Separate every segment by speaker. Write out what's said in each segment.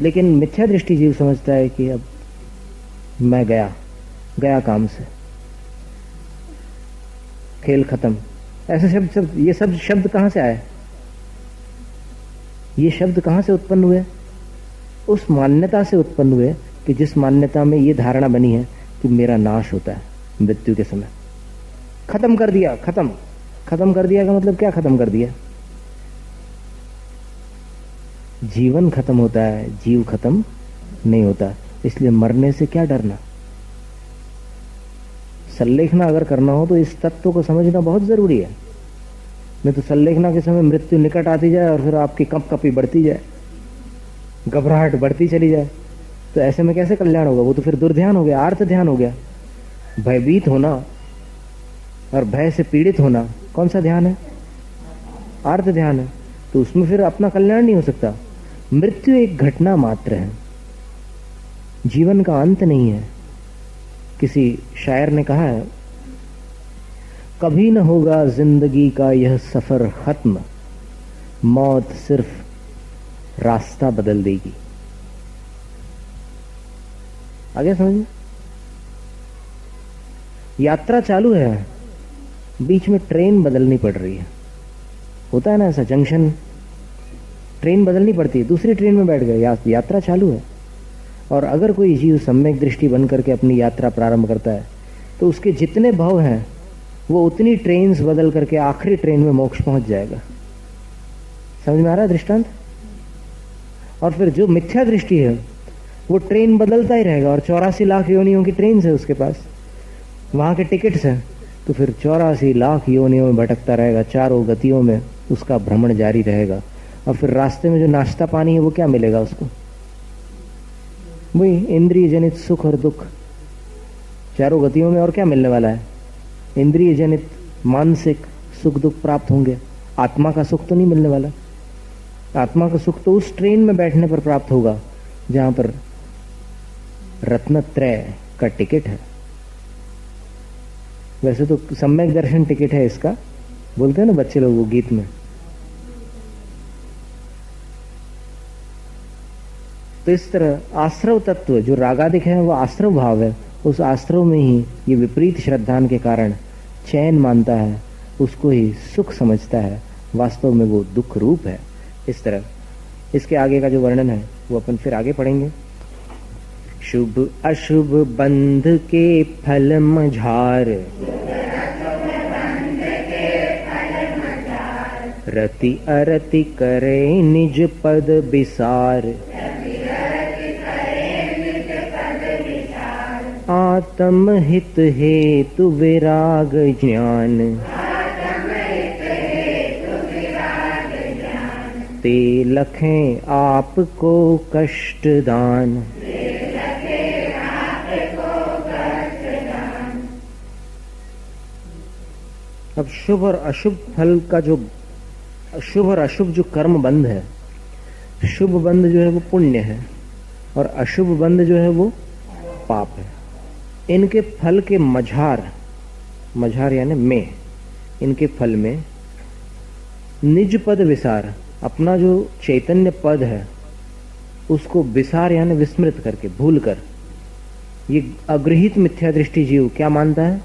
Speaker 1: लेकिन मिथ्या दृष्टि जीव समझता है कि अब मैं गया गया काम से, खेल खत्म। ऐसे शब्द ये सब शब्द कहां से आए? ये शब्द कहां से उत्पन्न हुए? उस मान्यता से उत्पन्न हुए कि जिस मान्यता में ये धारणा बनी है कि मेरा नाश होता है मृत्यु के समय। खत्म कर दिया, खत्म कर दिया का मतलब क्या खत्म कर दिया? जीवन खत्म होता है, जीव खत्म नहीं होता। इसलिए मरने से क्या डरना? संलेखना अगर करना हो तो इस तत्व को समझना बहुत जरूरी है। नहीं तो संलेखना के समय मृत्यु निकट आती जाए और फिर आपकी कंपकपी बढ़ती जाए, घबराहट बढ़ती चली जाए, तो ऐसे में कैसे कल्याण होगा? वो तो फिर दुर्ध्यान हो गया, आर्त ध्यान हो गया। भयभीत होना और भय से पीड़ित होना कौन सा ध्यान है? आर्त ध्यान है। तो उसमें फिर अपना कल्याण नहीं हो सकता। मृत्यु एक घटना मात्र है, जीवन का अंत नहीं है। किसी शायर ने कहा है, कभी न होगा जिंदगी का यह सफर खत्म, मौत सिर्फ रास्ता बदल देगी। आगे समझिए, यात्रा चालू है, बीच में ट्रेन बदलनी पड़ रही है। होता है ना ऐसा, जंक्शन ट्रेन बदलनी पड़ती है, दूसरी ट्रेन में बैठ गए, यात्रा चालू है। और अगर कोई जीव सम्यक दृष्टि बन करके अपनी यात्रा प्रारंभ करता है तो उसके जितने भाव हैं वो उतनी ट्रेन्स बदल करके आखिरी ट्रेन में मोक्ष पहुंच जाएगा। समझ में आ रहा है दृष्टांत? और फिर जो मिथ्या दृष्टि है वो ट्रेन बदलता ही रहेगा, और 84 लाख योनियों की ट्रेन है उसके पास, वहां के टिकट्स हैं, तो फिर 84 लाख योनियों में भटकता रहेगा, चारों गतियों में उसका भ्रमण जारी रहेगा। और फिर रास्ते में जो नाश्ता पानी है वो क्या मिलेगा उसको? वही इंद्रिय जनित सुख और दुख, चारों गतियों में। और क्या मिलने वाला है? इंद्रिय जनित मानसिक सुख दुख प्राप्त होंगे, आत्मा का सुख तो नहीं मिलने वाला। आत्मा का सुख तो उस ट्रेन में बैठने पर प्राप्त होगा जहां पर रत्नत्रय का टिकट है। वैसे तो सम्यक दर्शन टिकट है इसका, बोलते हैं ना बच्चे लोग वो गीत में। तो इस तरह आश्रव तत्व जो रागादिक है वो आश्रव भाव है, उस आश्रव में ही ये विपरीत श्रद्धान के कारण चैन मानता है, उसको ही सुख समझता है, वास्तव में वो दुख रूप है। इस तरह इसके आगे का जो वर्णन है वो अपन फिर आगे पढ़ेंगे। शुभ अशुभ बंध के फल मझार, रति अरति करे निज पद विसार, आत्म हित हेतु विराग ज्ञान, ते लखें आपको कष्ट दान। अब शुभ और अशुभ फल का जो शुभ और अशुभ जो कर्म बंध है, शुभ बंध जो है वो पुण्य है और अशुभ बंध जो है वो पाप है। इनके फल के मझार, मझार यानी में, इनके फल में निज पद विसार, अपना जो चैतन्य पद है उसको विसार यानी विस्मृत करके, भूल कर, ये अग्रहित मिथ्या दृष्टि जीव क्या मानता है?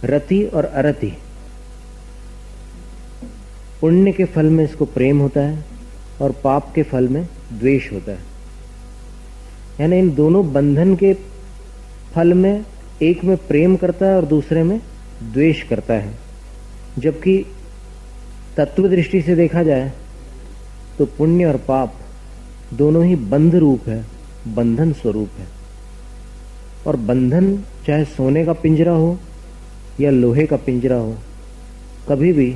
Speaker 1: रति और अरति, पुण्य के फल में इसको प्रेम होता है और पाप के फल में द्वेष होता है। यानी इन दोनों बंधन के फल में एक में प्रेम करता है और दूसरे में द्वेष करता है। जबकि तत्व दृष्टि से देखा जाए तो पुण्य और पाप दोनों ही बंध रूप है, बंधन स्वरूप है। और बंधन चाहे सोने का पिंजरा हो या लोहे का पिंजरा हो, कभी भी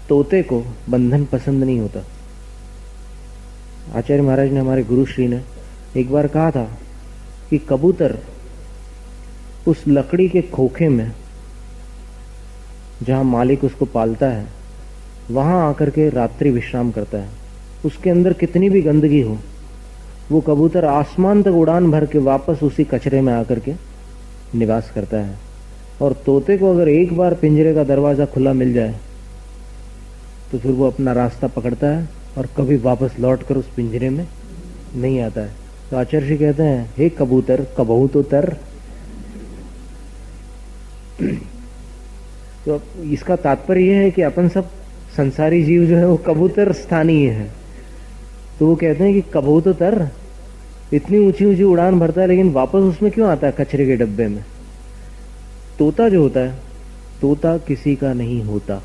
Speaker 1: तोते को बंधन पसंद नहीं होता। आचार्य महाराज ने, हमारे गुरु श्री ने एक बार कहा था कि कबूतर उस लकड़ी के खोखे में जहां मालिक उसको पालता है वहां आकर के रात्रि विश्राम करता है। उसके अंदर कितनी भी गंदगी हो, वो कबूतर आसमान तक उड़ान भर के वापस उसी कचरे में आकर के निवास करता है। और तोते को अगर एक बार पिंजरे का दरवाजा खुला मिल जाए तो फिर वो अपना रास्ता पकड़ता है और कभी वापस लौट कर उस पिंजरे में नहीं आता है। तो आचार्य जी कहते हैं, हे कबूतर कबहू तो तर। तो इसका तात्पर्य यह है कि अपन सब संसारी जीव जो है वो कबूतर स्थानीय है। तो वो कहते हैं कि कबहू तो तर, इतनी ऊंची ऊंची उड़ान भरता है लेकिन वापस उसमें क्यों आता है कचरे के डब्बे में। तोता जो होता है, तोता किसी का नहीं होता।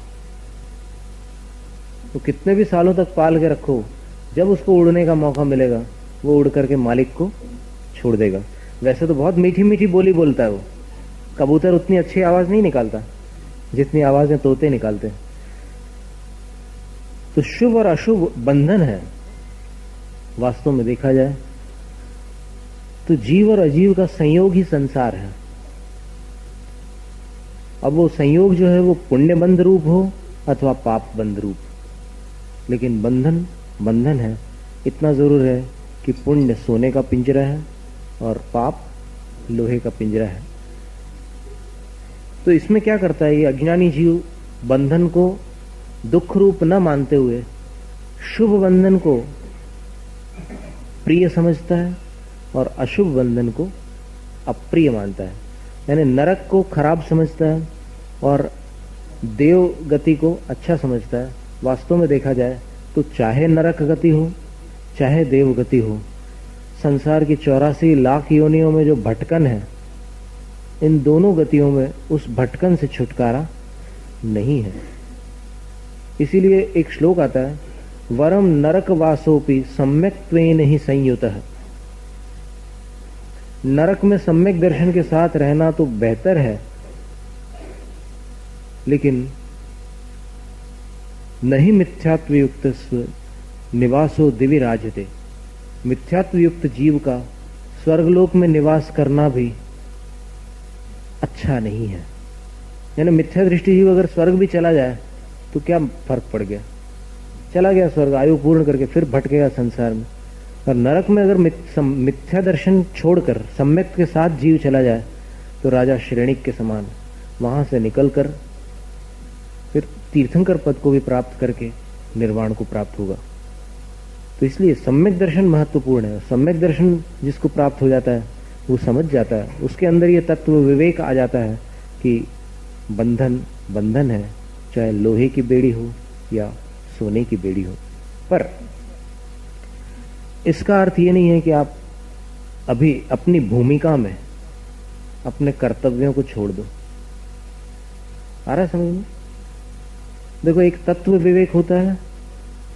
Speaker 1: तो कितने भी सालों तक पाल के रखो, जब उसको उड़ने का मौका मिलेगा वो उड़ करके मालिक को छोड़ देगा। वैसे तो बहुत मीठी मीठी बोली बोलता है वो, कबूतर उतनी अच्छी आवाज नहीं निकालता जितनी आवाजें तोते निकालते हैं। तो शुभ और अशुभ बंधन है वास्तव में देखा जाए तो। जीव और अजीव का संयोग ही संसार है। अब वो संयोग जो है वो पुण्य बंध रूप हो अथवा पाप बंध रूप, लेकिन बंधन बंधन है। इतना जरूर है कि पुण्य सोने का पिंजरा है और पाप लोहे का पिंजरा है। तो इसमें क्या करता है ये अज्ञानी जीव, बंधन को दुख रूप न मानते हुए शुभ बंधन को प्रिय समझता है और अशुभ बंधन को अप्रिय मानता है। यानी नरक को खराब समझता है और देव गति को अच्छा समझता है। वास्तव में देखा जाए तो चाहे नरक गति हो चाहे देव गति हो, संसार की 84 लाख योनियों में जो भटकन है, इन दोनों गतियों में उस भटकन से छुटकारा नहीं है। इसीलिए एक श्लोक आता है, वरम नरक वासोपि सम्यक्त्वेन ही संयुतः। नरक में सम्यक दर्शन के साथ रहना तो बेहतर है, लेकिन नहीं मिथ्यात्व युक्त निवासो दिवि राजते। मिथ्यात्व युक्त जीव का स्वर्गलोक में निवास करना भी अच्छा नहीं है। यानी मिथ्या दृष्टि जीव अगर स्वर्ग भी चला जाए तो क्या फर्क पड़ गया, चला गया स्वर्ग, आयु पूर्ण करके फिर भटकेगा संसार में। और नरक में अगर मिथ्या दर्शन छोड़कर सम्यक के साथ जीव चला जाए तो राजा श्रेणिक के समान वहां से निकलकर फिर तीर्थंकर पद को भी प्राप्त करके निर्वाण को प्राप्त होगा। तो इसलिए सम्यक दर्शन महत्वपूर्ण है। सम्यक दर्शन जिसको प्राप्त हो जाता है वो समझ जाता है, उसके अंदर ये तत्व विवेक आ जाता है कि बंधन बंधन है, चाहे लोहे की बेड़ी हो या सोने की बेड़ी हो। पर इसका अर्थ ये नहीं है कि आप अभी अपनी भूमिका में अपने कर्तव्यों को छोड़ दो। आ रहा है समझ में? देखो, एक तत्व विवेक होता है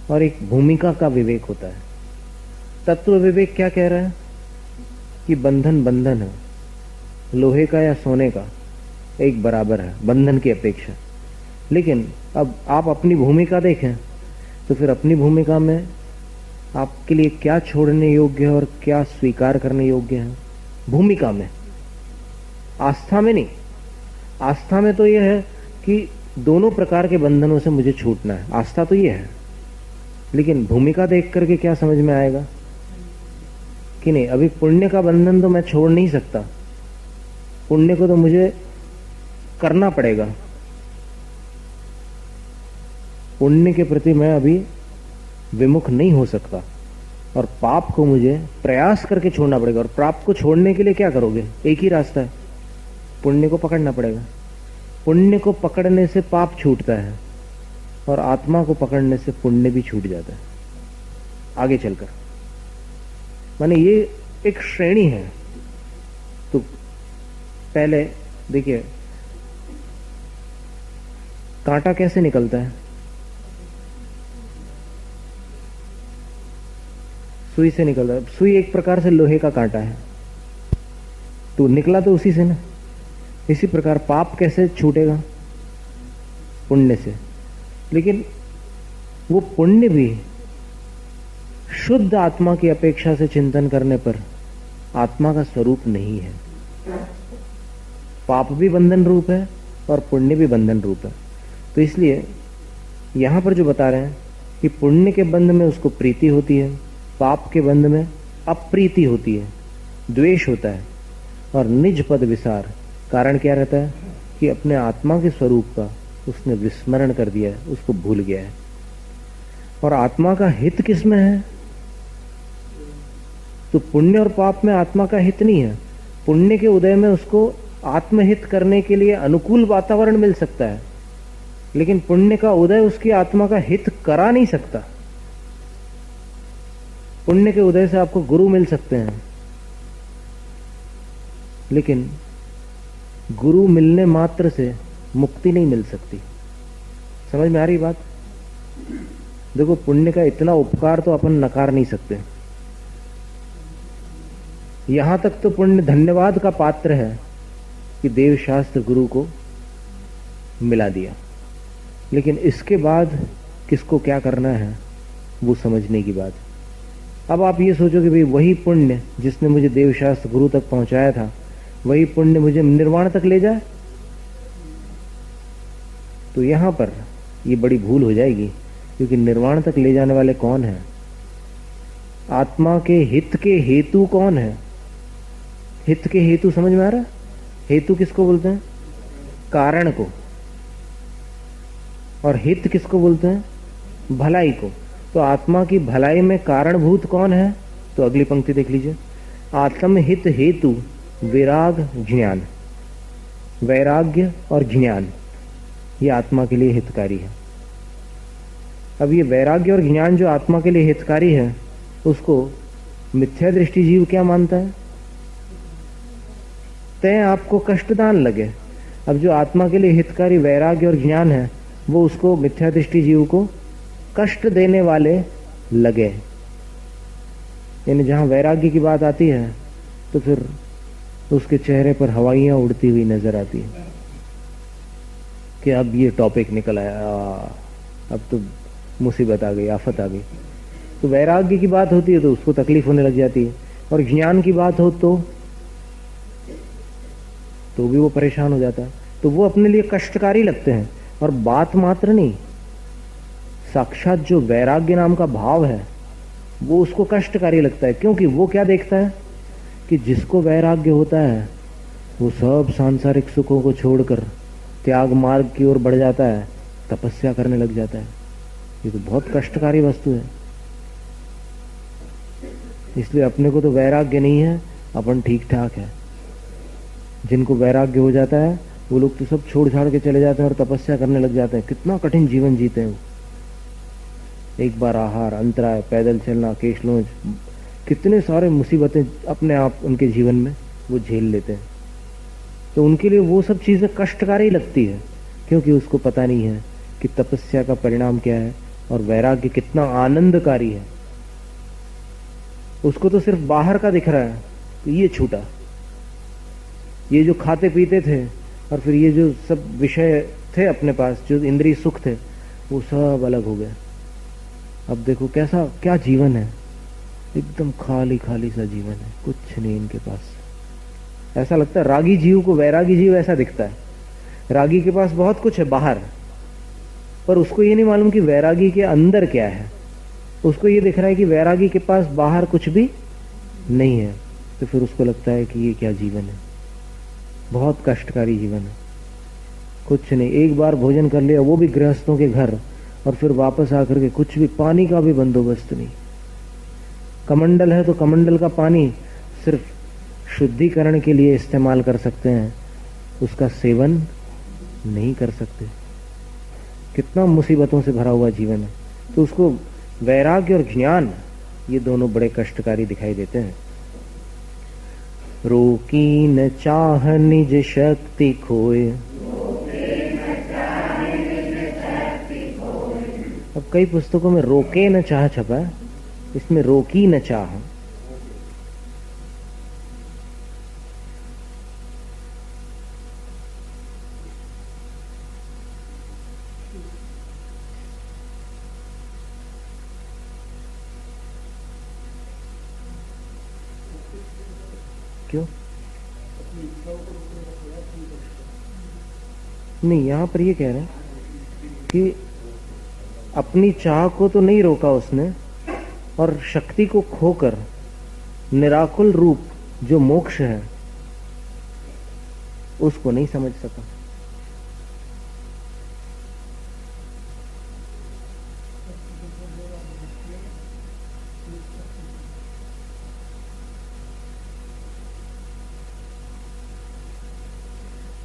Speaker 1: और एक भूमिका का विवेक होता है। तत्व विवेक क्या कह रहा है कि बंधन बंधन है, लोहे का या सोने का एक बराबर है बंधन की अपेक्षा। लेकिन अब आप अपनी भूमिका देखें तो फिर अपनी भूमिका में आपके लिए क्या छोड़ने योग्य है और क्या स्वीकार करने योग्य है। भूमिका में, आस्था में नहीं। आस्था में तो यह है कि दोनों प्रकार के बंधनों से मुझे छूटना है, आस्था तो यह है। लेकिन भूमिका देख करके क्या समझ में आएगा कि नहीं, अभी पुण्य का बंधन तो मैं छोड़ नहीं सकता, पुण्य को तो मुझे करना पड़ेगा, पुण्य के प्रति मैं अभी विमुख नहीं हो सकता, और पाप को मुझे प्रयास करके छोड़ना पड़ेगा। और पाप को छोड़ने के लिए क्या करोगे? एक ही रास्ता है, पुण्य को पकड़ना पड़ेगा। पुण्य को पकड़ने से पाप छूटता है और आत्मा को पकड़ने से पुण्य भी छूट जाता है आगे चलकर। माने ये एक श्रेणी है। तो पहले देखिए, कांटा कैसे निकलता है? सुई से निकलता है। सुई एक प्रकार से लोहे का कांटा है, तो निकला तो उसी से ना। इसी प्रकार पाप कैसे छूटेगा? पुण्य से। लेकिन वो पुण्य भी शुद्ध आत्मा की अपेक्षा से चिंतन करने पर आत्मा का स्वरूप नहीं है। पाप भी बंधन रूप है और पुण्य भी बंधन रूप है। तो इसलिए यहां पर जो बता रहे हैं कि पुण्य के बंध में उसको प्रीति होती है, पाप के बंध में अप्रीति होती है, द्वेष होता है और निज पद विसार। कारण क्या रहता है कि अपने आत्मा के स्वरूप का उसने विस्मरण कर दिया है, उसको भूल गया है। और आत्मा का हित किस में है? तो पुण्य और पाप में आत्मा का हित नहीं है। पुण्य के उदय में उसको आत्महित करने के लिए अनुकूल वातावरण मिल सकता है, लेकिन पुण्य का उदय उसकी आत्मा का हित करा नहीं सकता। पुण्य के उदय से आपको गुरु मिल सकते हैं, लेकिन गुरु मिलने मात्र से मुक्ति नहीं मिल सकती। समझ में आ रही बात? देखो, पुण्य का इतना उपकार तो अपन नकार नहीं सकते। यहां तक तो पुण्य धन्यवाद का पात्र है कि देव शास्त्र गुरु को मिला दिया, लेकिन इसके बाद किसको क्या करना है वो समझने की बात। अब आप ये सोचो कि भाई वही पुण्य जिसने मुझे देव शास्त्र गुरु तक पहुंचाया था, वही पुण्य मुझे निर्वाण तक ले जाए, तो यहां पर ये बड़ी भूल हो जाएगी। क्योंकि निर्वाण तक ले जाने वाले कौन है? आत्मा के हित के हेतु कौन है? हित के हेतु समझ में आ रहा? हेतु किसको बोलते हैं? कारण को। और हित किसको बोलते हैं? भलाई को। तो आत्मा की भलाई में कारणभूत कौन है? तो अगली पंक्ति देख लीजिए। आत्महित हेतु विराग ज्ञान। वैराग्य और ज्ञान ये आत्मा के लिए हितकारी है। अब ये वैराग्य और ज्ञान जो आत्मा के लिए हितकारी है, उसको मिथ्या दृष्टि जीव क्या मानता है? तय आपको कष्टदान लगे। अब जो आत्मा के लिए हितकारी वैराग्य और ज्ञान है, वो उसको मिथ्या दृष्टि जीव को कष्ट देने वाले लगे। यानी जहां वैराग्य की बात आती है तो फिर उसके चेहरे पर हवाइयां उड़ती हुई नजर आती है कि अब ये टॉपिक निकल आया, अब तो मुसीबत आ गई, आफत आ गई। तो वैराग्य की बात होती है तो उसको तकलीफ होने लग जाती है, और ज्ञान की बात हो तो भी वो परेशान हो जाता है। तो वो अपने लिए कष्टकारी लगते हैं। और बात मात्र नहीं, साक्षात जो वैराग्य नाम का भाव है वो उसको कष्टकारी लगता है। क्योंकि वो क्या देखता है कि जिसको वैराग्य होता है वो सब सांसारिक सुखों को छोड़कर त्याग मार्ग की ओर बढ़ जाता है, तपस्या करने लग जाता है। ये तो बहुत कष्टकारी वस्तु है। इसलिए अपने को तो वैराग्य नहीं है, अपन ठीक ठाक है। जिनको वैराग्य हो जाता है वो लोग तो सब छोड़ छाड़ के चले जाते हैं और तपस्या करने लग जाते हैं। कितना कठिन जीवन जीते हैं वो। एक बार आहार, अंतराय, पैदल चलना, केश लोच, कितने सारे मुसीबतें अपने आप उनके जीवन में वो झेल लेते हैं। तो उनके लिए वो सब चीजें कष्टकारी लगती है, क्योंकि उसको पता नहीं है कि तपस्या का परिणाम क्या है और वैराग्य कितना आनंदकारी है। उसको तो सिर्फ बाहर का दिख रहा है कि ये छूटा, ये जो खाते पीते थे और फिर ये जो सब विषय थे अपने पास, जो इंद्रिय सुख थे, वो सब अलग हो गए। अब देखो कैसा क्या जीवन है, एकदम खाली खाली सा जीवन है, कुछ नहीं इनके पास। ऐसा लगता है रागी जीव को वैरागी जीव ऐसा दिखता है। रागी के पास बहुत कुछ है बाहर, पर उसको ये नहीं मालूम कि वैरागी के अंदर क्या है। उसको ये दिख रहा है कि वैरागी के पास बाहर कुछ भी नहीं है। तो फिर उसको लगता है कि ये क्या जीवन है, बहुत कष्टकारी जीवन है। कुछ नहीं, एक बार भोजन कर लिया, वो भी गृहस्थों के घर, और फिर वापस आकर के कुछ भी, पानी का भी बंदोबस्त नहीं। कमंडल है तो कमंडल का पानी सिर्फ शुद्धिकरण के लिए इस्तेमाल कर सकते हैं, उसका सेवन नहीं कर सकते। कितना मुसीबतों से भरा हुआ जीवन है। तो उसको वैराग्य और ज्ञान ये दोनों बड़े कष्टकारी दिखाई देते हैं। रोकी न चाह निज शक्ति खोए। अब कई पुस्तकों में रोके न चाह छपा है, इसमें रोकी न चाह। क्यों नहीं? यहां पर ये कह रहे हैं कि अपनी चाह को तो नहीं रोका उसने, और शक्ति को खोकर निराकुल रूप जो मोक्ष है उसको नहीं समझ सका।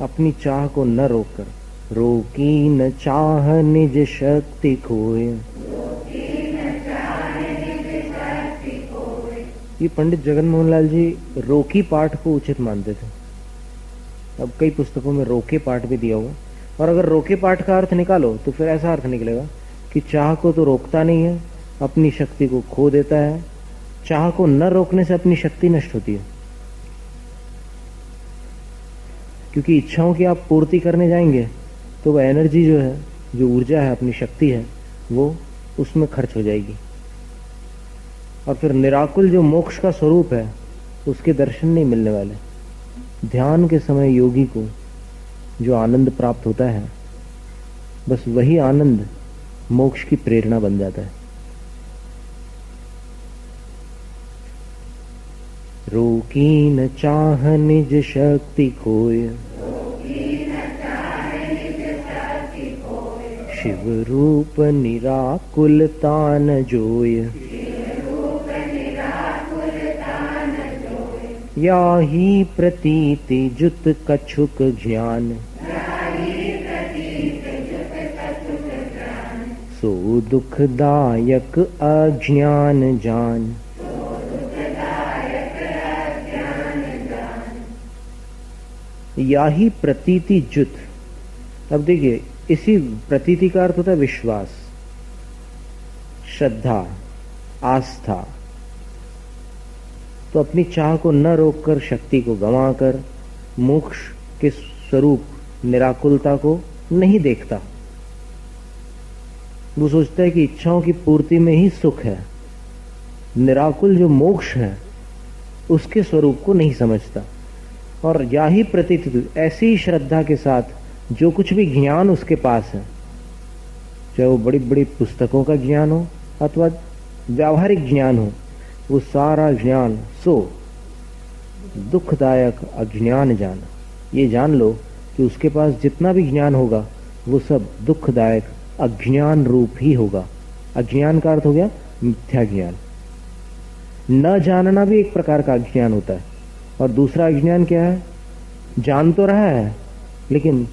Speaker 1: अपनी चाह को न रोककर, रोकी न चाह निज शक्ति खोए। ये पंडित जगन मोहन लाल जी रोकी पाठ को उचित मानते थे। अब कई पुस्तकों में रोके पाठ भी दिया हुआ, और अगर रोके पाठ का अर्थ निकालो तो फिर ऐसा अर्थ निकलेगा कि चाह को तो रोकता नहीं है, अपनी शक्ति को खो देता है। चाह को न रोकने से अपनी शक्ति नष्ट होती है, क्योंकि इच्छाओं की आप पूर्ति करने जाएंगे तो वह एनर्जी जो है, जो ऊर्जा है, अपनी शक्ति है, वो उसमें खर्च हो जाएगी, और फिर निराकुल जो मोक्ष का स्वरूप है उसके दर्शन नहीं मिलने वाले। ध्यान के समय योगी को जो आनंद प्राप्त होता है, बस वही आनंद मोक्ष की प्रेरणा बन जाता है। रोकी न चाह निज शक्ति खोय, शिव रूप निराकुलता न जोय। याही प्रतीति जुत कछुक ज्ञान, सो दुखदायक अज्ञान जान। याही प्रतीति जुत, अब देखिए इसी प्रतीति का अर्थ होता है विश्वास, श्रद्धा, आस्था। तो अपनी चाह को न रोककर, शक्ति को गंवाकर मोक्ष के स्वरूप निराकुलता को नहीं देखता। वो सोचता है कि इच्छाओं की पूर्ति में ही सुख है। निराकुल जो मोक्ष है उसके स्वरूप को नहीं समझता। और याही प्रतीति, ऐसी ही श्रद्धा के साथ जो कुछ भी ज्ञान उसके पास है, चाहे वो बड़ी बड़ी पुस्तकों का ज्ञान हो अथवा व्यावहारिक ज्ञान हो, वो सारा ज्ञान सो दुखदायक अज्ञान जान। ये जान लो कि उसके पास जितना भी ज्ञान होगा वो सब दुखदायक अज्ञान रूप ही होगा। अज्ञान का अर्थ हो गया मिथ्या ज्ञान। न जानना भी एक प्रकार का अज्ञान होता है। और दूसरा अज्ञान क्या है? जान तो रहा है लेकिन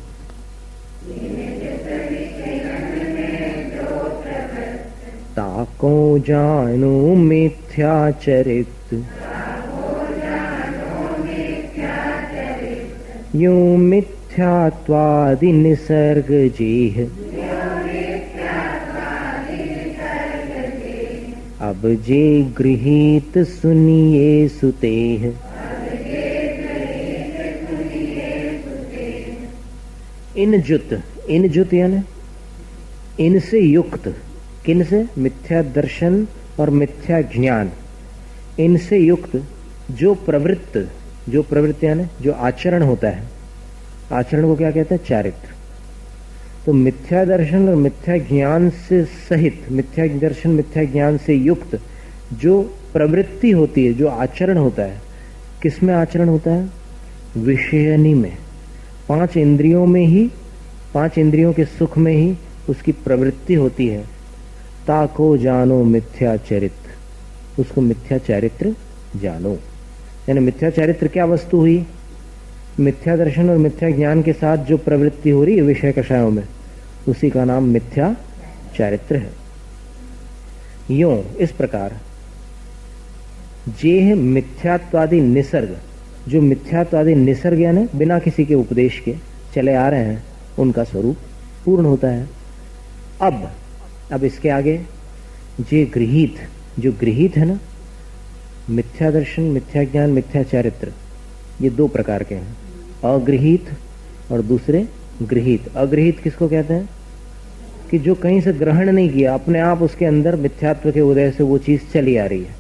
Speaker 1: ताको जानो मिथ्याचरित, यो मिथ्यात्वादि निसर्ग जेह। अब जे गृहीत सुनिए सुतेह। इन जुत यानी इनसे युक्त, किन से? मिथ्या दर्शन और मिथ्या ज्ञान। इनसे युक्त जो प्रवृत्त यानी जो आचरण होता है, आचरण को क्या कहते हैं? चारित्र। तो मिथ्या दर्शन और मिथ्या ज्ञान से सहित, मिथ्या दर्शन मिथ्या ज्ञान से युक्त जो प्रवृत्ति होती है, जो आचरण होता है, किसमें आचरण होता है? विषयनी में। पांच इंद्रियों में ही, पांच इंद्रियों के सुख में ही उसकी प्रवृत्ति होती है। ताको जानो मिथ्या चरित्र, उसको मिथ्या चारित्र जानो। यानी मिथ्या चारित्र क्या वस्तु हुई? मिथ्या दर्शन और मिथ्या ज्ञान के साथ जो प्रवृत्ति हो रही है विषय कषायों में, उसी का नाम मिथ्या चारित्र है। यूं इस प्रकार जे मिथ्यात्वादि निसर्ग, जो मिथ्यात्वादि निसर्ग यानी बिना किसी के उपदेश के चले आ रहे हैं, उनका स्वरूप पूर्ण होता है। अब इसके आगे जे गृहीत, जो गृहीत है ना, मिथ्या दर्शन मिथ्या ज्ञान मिथ्या चारित्र, ये दो प्रकार के हैं, अगृहीत और दूसरे गृहीत। अगृहीत किसको कहते हैं? कि जो कहीं से ग्रहण नहीं किया, अपने आप उसके अंदर मिथ्यात्व के उदय से वो चीज चली आ रही है।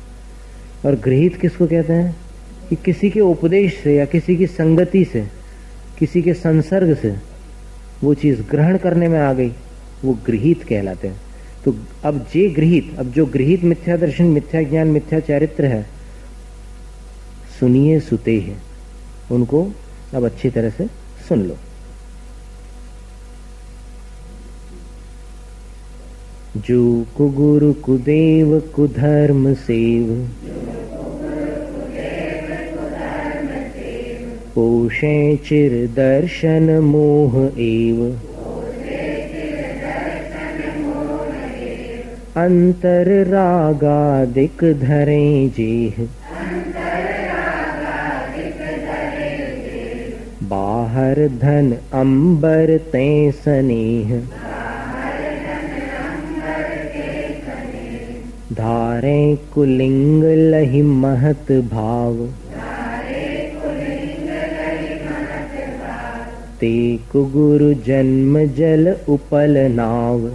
Speaker 1: और गृहीत किसको कहते हैं? कि किसी के उपदेश से या किसी की संगति से, किसी के संसर्ग से वो चीज ग्रहण करने में आ गई, वो गृहीत कहलाते हैं। तो अब जे गृहीत, अब जो गृहीत मिथ्या दर्शन मिथ्या ज्ञान मिथ्या चारित्र है, सुनिए सुते हैं, उनको अब अच्छी तरह से सुन लो। जो कु गुरु कुदेव कुधर्म सेव, पोषे चिर दर्शन मोह एव, अंतर रागादिक धरे जेह, बाहर धन अंबर ते स्नेह, धारे कुलिंग लहि महत भाव, ते कुगुरु जन्म जल उपल नाव,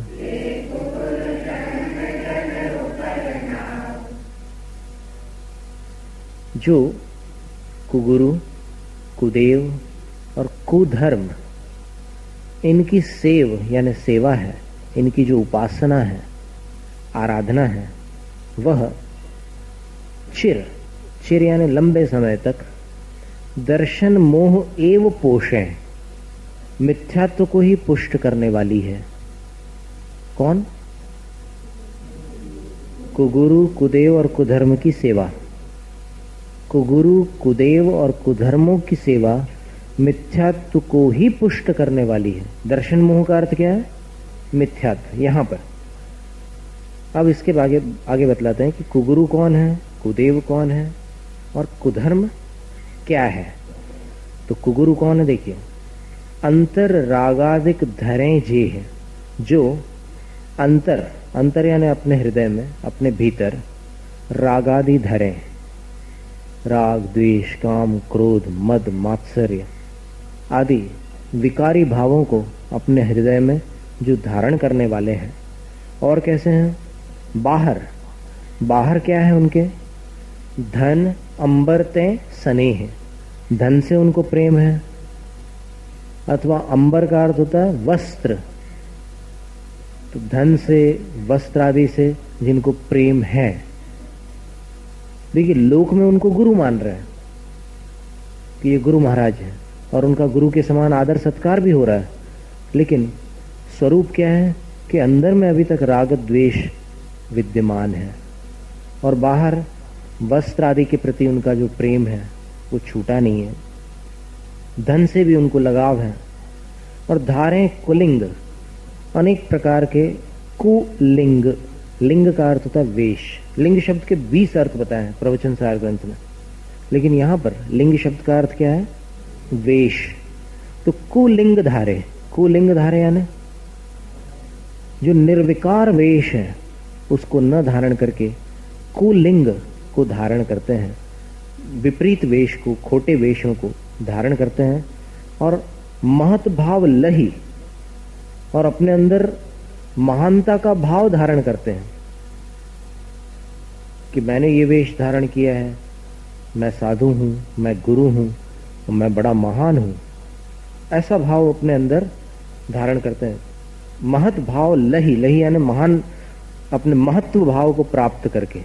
Speaker 1: जो कुगुरु, कुदेव और कुधर्म, इनकी सेव यानी सेवा है, इनकी जो उपासना है, आराधना है, वह चिर, चिर यानी लंबे समय तक, दर्शन मोह एव पोषे, मिथ्यात्व को ही पुष्ट करने वाली है। कौन? कुगुरु, कुदेव और कुधर्म की सेवा। कुगुरु, कुदेव और कुधर्मों की सेवा मिथ्यात्व को ही पुष्ट करने वाली है। दर्शन मोह का अर्थ क्या है? मिथ्यात्व। यहां पर अब इसके आगे बतलाते हैं कि कुगुरु कौन है, कुदेव कौन है और कुधर्म क्या है। तो कुगुरु कौन है? देखिए, अंतर रागादिक धरे जे है, जो अंतर, अंतर यानी अपने हृदय में, अपने भीतर रागादि धरे, राग, द्वेष, काम, क्रोध, मद, मात्सर्य आदि विकारी भावों को अपने हृदय में जो धारण करने वाले हैं। और कैसे हैं? बाहर, बाहर क्या है उनके? धन अंबरते स्नेह, धन से उनको प्रेम है, अथवा अंबर का अर्थ होता है वस्त्र, तो धन से, वस्त्र आदि से जिनको प्रेम है। देखिए, लोक में उनको गुरु मान रहे हैं कि ये गुरु महाराज है और उनका गुरु के समान आदर सत्कार भी हो रहा है, लेकिन स्वरूप क्या है कि अंदर में अभी तक राग द्वेष विद्यमान है और बाहर वस्त्र आदि के प्रति उनका जो प्रेम है वो छूटा नहीं है। धन से भी उनको लगाव है। और धारे कुलिंग, अनेक प्रकार के कुलिंग, लिंग का अर्थ होता है वेश। लिंग शब्द के 20 अर्थ बताए हैं प्रवचन सार ग्रंथ में, लेकिन यहां पर लिंग शब्द का अर्थ क्या है? वेश। तो कुलिंग धारे, कुलिंग धारे यानी जो निर्विकार वेश है उसको न धारण करके कुलिंग को धारण करते हैं, विपरीत वेश को, खोटे वेशों को धारण करते हैं और महत भाव लही, और अपने अंदर महानता का भाव धारण करते हैं कि मैंने ये वेश धारण किया है, मैं साधु हूं, मैं गुरु हूं, मैं बड़ा महान हूं, ऐसा भाव अपने अंदर धारण करते हैं। महत भाव लही, लही यानी महान, अपने महत्व भाव को प्राप्त करके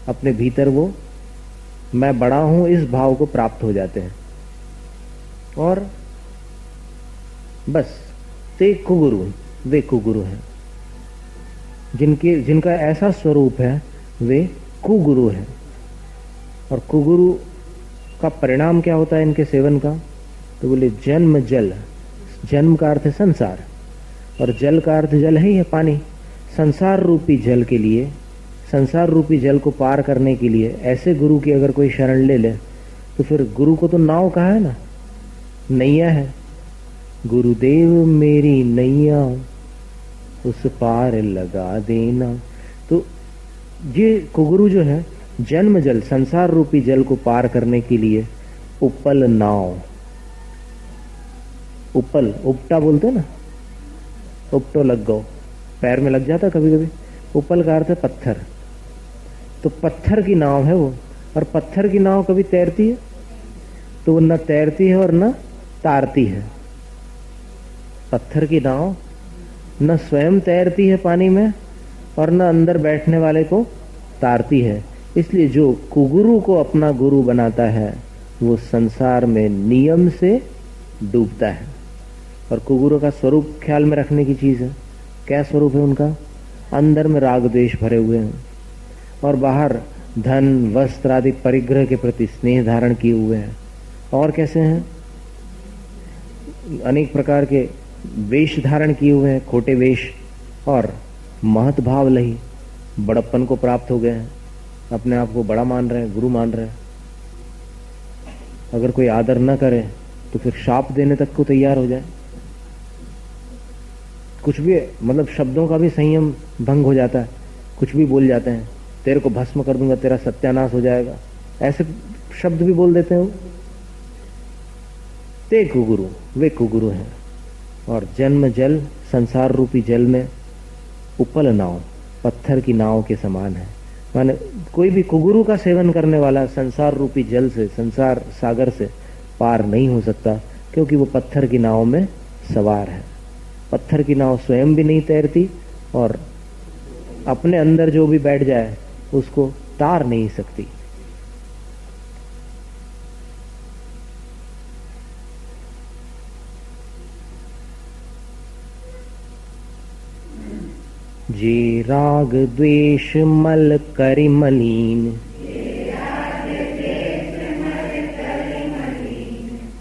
Speaker 1: अपने भीतर वो मैं बड़ा हूं इस भाव को प्राप्त हो जाते हैं। और बस ते कुगुरु, वे कुगुरु हैं, जिनका ऐसा स्वरूप है वे कुगुरु हैं। और कुगुरु का परिणाम क्या होता है इनके सेवन का? तो बोले जन्म जल, जन्म का अर्थ है संसार और जल का अर्थ जल है ही है, पानी। संसार रूपी जल के लिए, संसार रूपी जल को पार करने के लिए ऐसे गुरु की अगर कोई शरण ले ले तो फिर गुरु को तो नाव कहा है ना, नैया है। गुरुदेव मेरी नैया उस पार लगा देना। तो ये कुगुरु जो है जन्म जल, संसार रूपी जल को पार करने के लिए उपल नाव, उपल, उपटा बोलते ना, उपटो लग गो, पैर में लग जाता कभी कभी। उपल का अर्थ है पत्थर, तो पत्थर की नाव है वो। और पत्थर की नाव कभी तैरती है? तो वो न तैरती है और न तारती है। पत्थर की नाव न स्वयं तैरती है पानी में और न अंदर बैठने वाले को तारती है। इसलिए जो कुगुरु को अपना गुरु बनाता है वो संसार में नियम से डूबता है। और कुगुरु का स्वरूप ख्याल में रखने की चीज है। क्या स्वरूप है उनका? अंदर में राग द्वेष भरे हुए हैं और बाहर धन वस्त्र आदि परिग्रह के प्रति स्नेह धारण किए हुए हैं। और कैसे हैं? अनेक प्रकार के वेश धारण किए हुए हैं, खोटे वेश, और महत भाव लही, बड़प्पन को प्राप्त हो गए हैं, अपने आप को बड़ा मान रहे हैं, गुरु मान रहे हैं। अगर कोई आदर न करे तो फिर शाप देने तक को तैयार हो जाए। कुछ भी, मतलब शब्दों का भी संयम भंग हो जाता है, कुछ भी बोल जाते हैं, तेरे को भस्म कर दूंगा, तेरा सत्यानाश हो जाएगा, ऐसे शब्द भी बोल देते हैं। ते कुगुरु, वे कुगुरु हैं। और जन्म जल, संसार रूपी जल में उपल नाव, पत्थर की नाव के समान है। माने कोई भी कुगुरु का सेवन करने वाला संसार रूपी जल से, संसार सागर से पार नहीं हो सकता, क्योंकि वो पत्थर की नाव में सवार है। पत्थर की नाव स्वयं भी नहीं तैरती, और अपने अंदर जो भी बैठ जाए उसको तार नहीं सकती। जे राग द्वेष मल करि मलीन,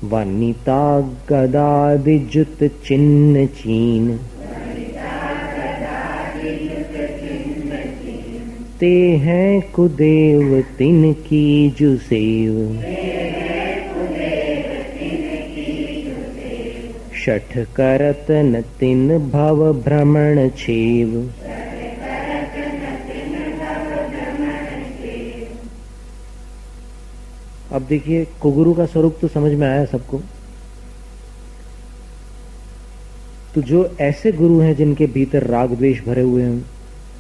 Speaker 1: वनिता गदादि जुत चिन्ह चीन, ते हैं कुदेव तिन की जुसेव, शठ करत न तिन भव भ्रमण छेव। अब देखिए, कुगुरु का स्वरूप तो समझ में आया सबको। तो जो ऐसे गुरु हैं जिनके भीतर राग द्वेष भरे हुए हैं,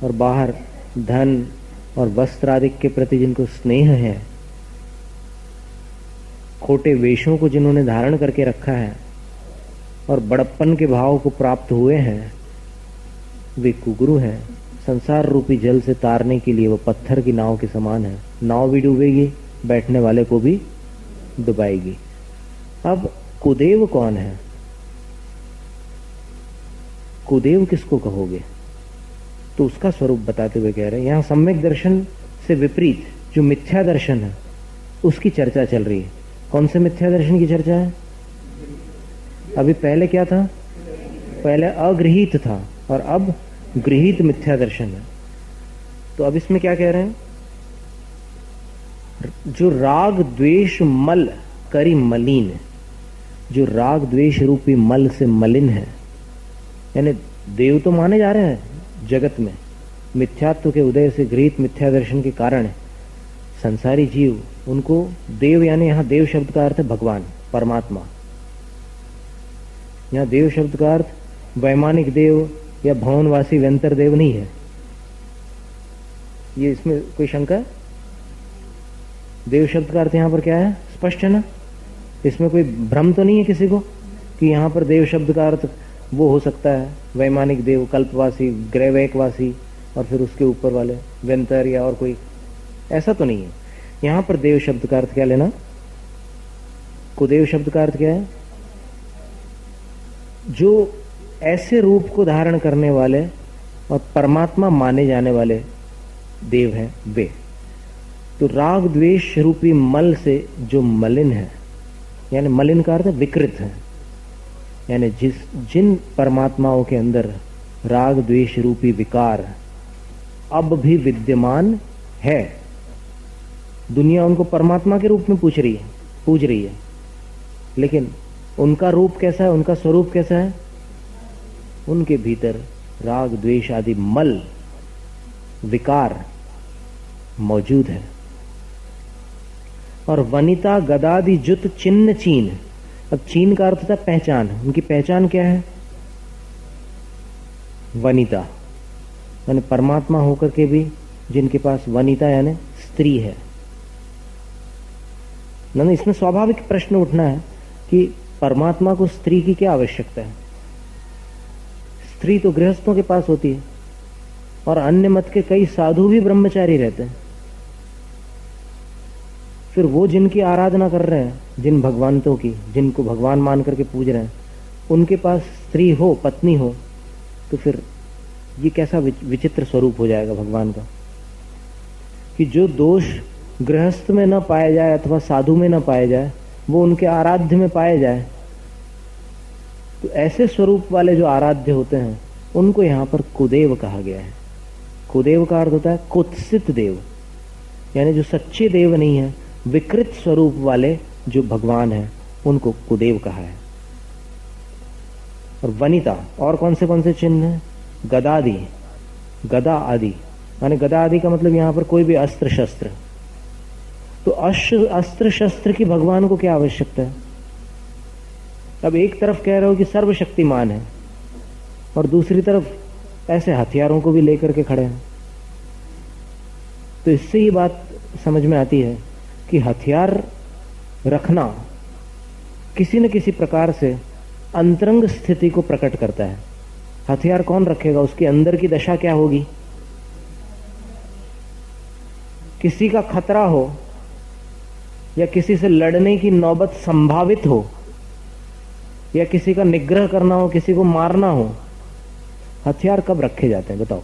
Speaker 1: और बाहर धन और वस्त्र आदि के प्रति जिनको स्नेह है, खोटे वेशों को जिन्होंने धारण करके रखा है और बड़प्पन के भाव को प्राप्त हुए हैं, वे कुगुरु हैं। संसार रूपी जल से तारने के लिए वो पत्थर की नाव के समान है। नाव भी डूबेगी, बैठने वाले को भी डुबाएगी। अब कुदेव कौन है? कुदेव किसको कहोगे? तो उसका स्वरूप बताते हुए कह रहे हैं, यहां सम्यक दर्शन से विपरीत जो मिथ्या दर्शन है उसकी चर्चा चल रही है। कौन से मिथ्या दर्शन की चर्चा है? अभी पहले क्या था? पहले अगृहीत था, और अब गृहीत मिथ्या दर्शन है। तो अब इसमें क्या कह रहे हैं? जो राग द्वेष मल करी मलिन, जो राग द्वेष रूपी मल से मलिन है, यानी देव तो माने जा रहे हैं जगत में, मिथ्यात्व के उदय से गृहीत मिथ्या दर्शन के कारण संसारी जीव उनको देव, यानी यहां देव शब्द का अर्थ है भगवान, परमात्मा। यहां देव शब्द का अर्थ वैमानिक देव या भवनवासी व्यंतर देव नहीं है। ये इसमें कोई शंका है? देव शब्द का अर्थ यहां पर क्या है? स्पष्ट है ना? इसमें कोई भ्रम तो नहीं है किसी को कि यहां पर देव शब्द का अर्थ वो हो सकता है वैमानिक देव, कल्पवासी, ग्रैवैकवासी, और फिर उसके ऊपर वाले व्यंतर या और कोई, ऐसा तो नहीं है। यहां पर देव शब्द का अर्थ क्या लेना? कुदेव शब्द का अर्थ क्या है? जो ऐसे रूप को धारण करने वाले और परमात्मा माने जाने वाले देव हैं वे। तो राग द्वेष रूपी मल से जो मलिन है, यानी मलिन का अर्थ विकृत है, यानी जिन परमात्माओं के अंदर राग द्वेष रूपी विकार अब भी विद्यमान है, दुनिया उनको परमात्मा के रूप में पूज रही है, लेकिन उनका रूप कैसा है, उनका स्वरूप कैसा है? उनके भीतर राग द्वेष आदि मल विकार मौजूद है। और वनिता गदादि जुत चिन्ह चीन, अब चीन का अर्थ था पहचान। उनकी पहचान क्या है? वनिता, यानी परमात्मा होकर के भी जिनके पास वनिता यानी स्त्री है। ना, इसमें स्वाभाविक प्रश्न उठना है कि परमात्मा को स्त्री की क्या आवश्यकता है? स्त्री तो गृहस्थों के पास होती है, और अन्य मत के कई साधु भी ब्रह्मचारी रहते हैं। फिर वो जिनकी आराधना कर रहे हैं, जिन भगवंतों की, जिनको भगवान मान करके पूज रहे हैं, उनके पास स्त्री हो, पत्नी हो, तो फिर ये कैसा विचित्र स्वरूप हो जाएगा भगवान का। कि जो दोष गृहस्थ में न पाया जाए अथवा साधु में न पाया जाए वो उनके आराध्य में पाया जाए। तो ऐसे स्वरूप वाले जो आराध्य होते हैं उनको यहां पर कुदेव कहा गया है। कुदेव का अर्थ होता है कुत्सित देव, यानी जो सच्चे देव नहीं है, विकृत स्वरूप वाले जो भगवान है उनको कुदेव कहा है। और वनिता और कौन से चिन्ह है? गदादि, गदा आदि, माने गदा आदि का मतलब यहां पर कोई भी अस्त्र शस्त्र। तो अस्त्र शस्त्र की भगवान को क्या आवश्यकता है? अब एक तरफ कह रहे हो कि सर्वशक्तिमान है और दूसरी तरफ ऐसे हथियारों को भी लेकर के खड़े हैं। तो इससे ही बात समझ में आती है कि हथियार रखना किसी न किसी प्रकार से अंतरंग स्थिति को प्रकट करता है। हथियार कौन रखेगा? उसके अंदर की दशा क्या होगी? किसी का खतरा हो या किसी से लड़ने की नौबत संभावित हो या किसी का निग्रह करना हो, किसी को मारना हो, हथियार कब रखे जाते हैं बताओ?